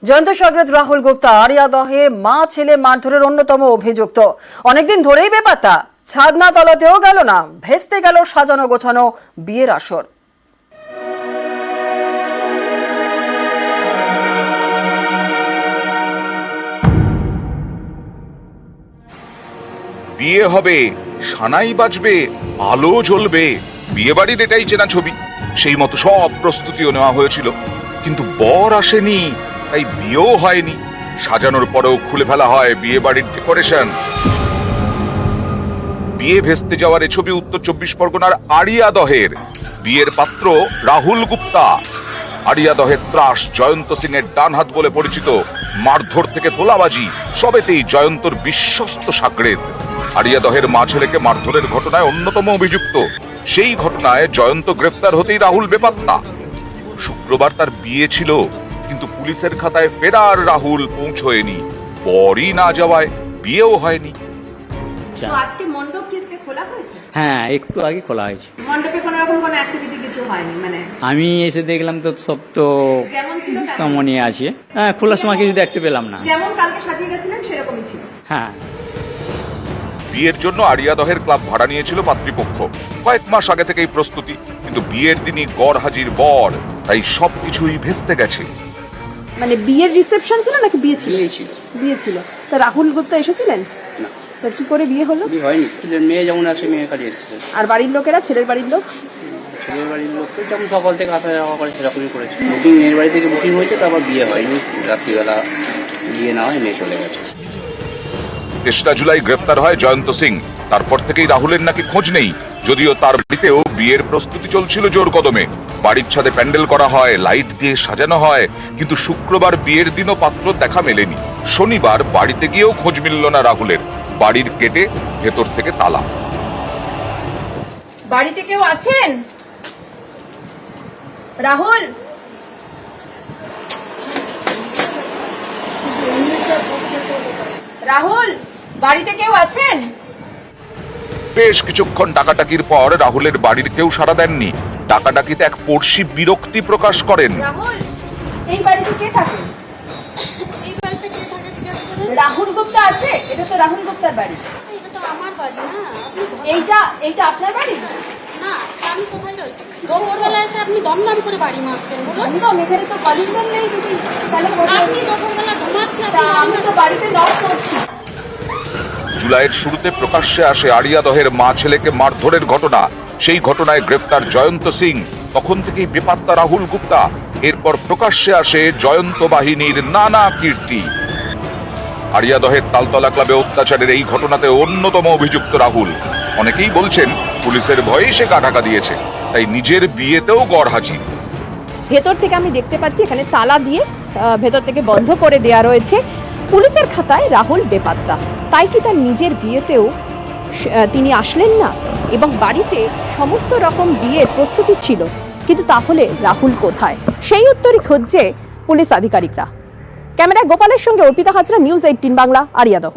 Jayanta সগ্রেত Rahul Gupta area দহের মা ছেলে মারধরের অন্যতম অভিযুক্ত। অনেকদিন ধরেই বেপাত্তা, ছাদনা তলাতেও গেল না, ভেস্তে গেল সাজানো গোছানো বিয়ের আসর। বিয়ে হবে, সানাই বাজবে, আলো জ্বলবে, বিয়ে বাড়ির এটাই চেনা ছবি। সেই মতো সব প্রস্তুতিও নেওয়া হয়েছিল, কিন্তু বর আসেনি, তাই বিয়েও হয়নি। সাজানোর পরেও খুলে ফেলা হয় বিয়ে বাড়ির ডেকোরেশন। বিয়ে ভেস্তে যাওয়ার এ ছবি উত্তর 24 পরগনার আরিয়া দহের। বিয়ের পাত্র রাহুল গুপ্তা। আরিয়া দহের ত্রাস জয়ন্ত সিং এর ডান হাত বলে পরিচিত। মারধর থেকে তোলাবাজি সবেতেই জয়ন্তর বিশ্বস্ত সাগরেদ। আরিয়া দহের মা ছেলেকে মারধরের ঘটনায় অন্যতম অভিযুক্ত। সেই ঘটনায় জয়ন্ত গ্রেফতার হতেই রাহুল বেপাত্তা। শুক্রবার তার বিয়ে ছিল, কিন্তু পুলিশের খাতায় ফেরার রাহুল পৌঁছয়নি। পরই না যাওয়ায় বিয়েও হয়নি। আজকে মণ্ডপ কি আজকে খোলা হয়েছে? হ্যাঁ, একটু আগে খোলা হয়েছে। মণ্ডপে কোনো রকম কোনো অ্যাক্টিভিটি কিছু হয়নি? মানে আমি এসে দেখলাম তো সব তো যেমন ছিল তেমনই আছে। হ্যাঁ, খোলার সময় কিছু দেখতে পেলাম না। যেমন কালকে সাজিয়ে গেছিলেন সেরকমই ছিল। হ্যাঁ, বিয়ের জন্য আরিয়া দহের ক্লাব ভাড়া নিয়েছিল পাত্রীপক্ষ। কয়েক মাস আগে থেকেই প্রস্তুতি, কিন্তু বিয়ের দিনই গড় হাজির বর, তাই সবকিছুই ভেস্তে গেছে। মানে বিয়ের রিসেপশন ছিল নাকি বিয়ে ছিল? বিয়ে ছিল। তা রাহুল গুপ্তা এসেছিলেন না, তা কি করে বিয়ে হলো? বিয়ে হয়নি। মেয়ে যেমন আছে, মেয়ে খালি এসেছে। আর বাড়ির লোকেরা, ছেলের বাড়ির লোক? ছেলের বাড়ির লোক যেমন সকাল থেকে আসা যাওয়া করে সেরকমই করেছে। বুকিং মেয়ের বাড়ি থেকে বুকিং হয়েছে, তারপর বিয়ে হয়নি। রাত্রিবেলা বিয়ে না হয় মেয়ে চলে গেছে। 3 জুলাই গ্রেফতার হয় জয়ন্ত সিং। তারপর থেকেই রাহুলের নাকি খোঁজ নেই, যদিও তার বাড়িতেও বিয়ের প্রস্তুতি চলছিল জোর কদমে। বাড়ির ছাদে প্যান্ডেল করা হয়, লাইট দিয়ে সাজানো হয়, কিন্তু শুক্রবার বিয়ের দিনও পাত্র দেখা মেলেনি। শনিবার বাড়িতে গিয়েও খোঁজ মিলল না রাহুলের। বাড়ির গেটে ভেতর থেকে তালা। বাড়িতে কেউ আছেন? রাহুল, রাহুল, বাড়িতে কেউ আছেন? বেশ কিছুক্ষণ ডাকাডাকির পর রাহুলের বাড়ির কেউ সাড়া দেননি। ডাকাডাকিতে এক পড়শি বিরক্তি প্রকাশ করেন। রাহুল, এই বাড়িতে কে থাকে? এই বাড়িতে কে থাকে জিজ্ঞাসা করেন? রাহুল গুপ্তা আছে? এটা তো রাহুল গুপ্তার বাড়ি। এটা তো আমার বাড়ি না। আপনি এইটা আপনার বাড়ি না, আমি কোথায় রয়েছি? দুপুরবেলা এসে আপনি দমদম করে বাড়ি মারছেন বলুন। একদম, এখানে তো কলিং বেল নেই দিদি। তাহলে আপনি দুপুরবেলা ঘুমাচ্ছেন, তা আমি তো বাড়িতে নক করছি। জুলাইয়ের শুরুতে প্রকাশ্যে আসে আরিয়া দহের মা ছেলেকে মারধরের ঘটনা। সেই ঘটনায় গ্রেফতার জয়ন্ত সিং। তখন থেকেই বেপাত্তা রাহুল গুপ্তা। এরপর প্রকাশ্যে আসে জয়ন্ত বাহিনীর নানা কীর্তি। আরিয়া দহের তালতলা ক্লাবে অত্যাচারের এই ঘটনাতে অন্যতম অভিযুক্ত রাহুল। অনেকেই বলছেন পুলিশের ভয়ে সে গা ঢাকা দিয়েছে, তাই নিজের বিয়েতেও গড় হাজির। ভেতর থেকে আমি দেখতে পাচ্ছি এখানে তালা দিয়ে ভেতর থেকে বন্ধ করে দেয়া রয়েছে। পুলিশের খাতায় রাহুল বেপাত্তা, তাই কি তার নিজের বিয়েতেও তিনি আসলেন না? এবং বাড়িতে সমস্ত রকম বিয়ের প্রস্তুতি ছিল, কিন্তু তাহলে রাহুল কোথায়? সেই উত্তরই খুঁজছে পুলিশ আধিকারিকরা। ক্যামেরায় গোপালের সঙ্গে অর্পিতা হাজরা, নিউজ 18 বাংলা, আরিয়াদহ।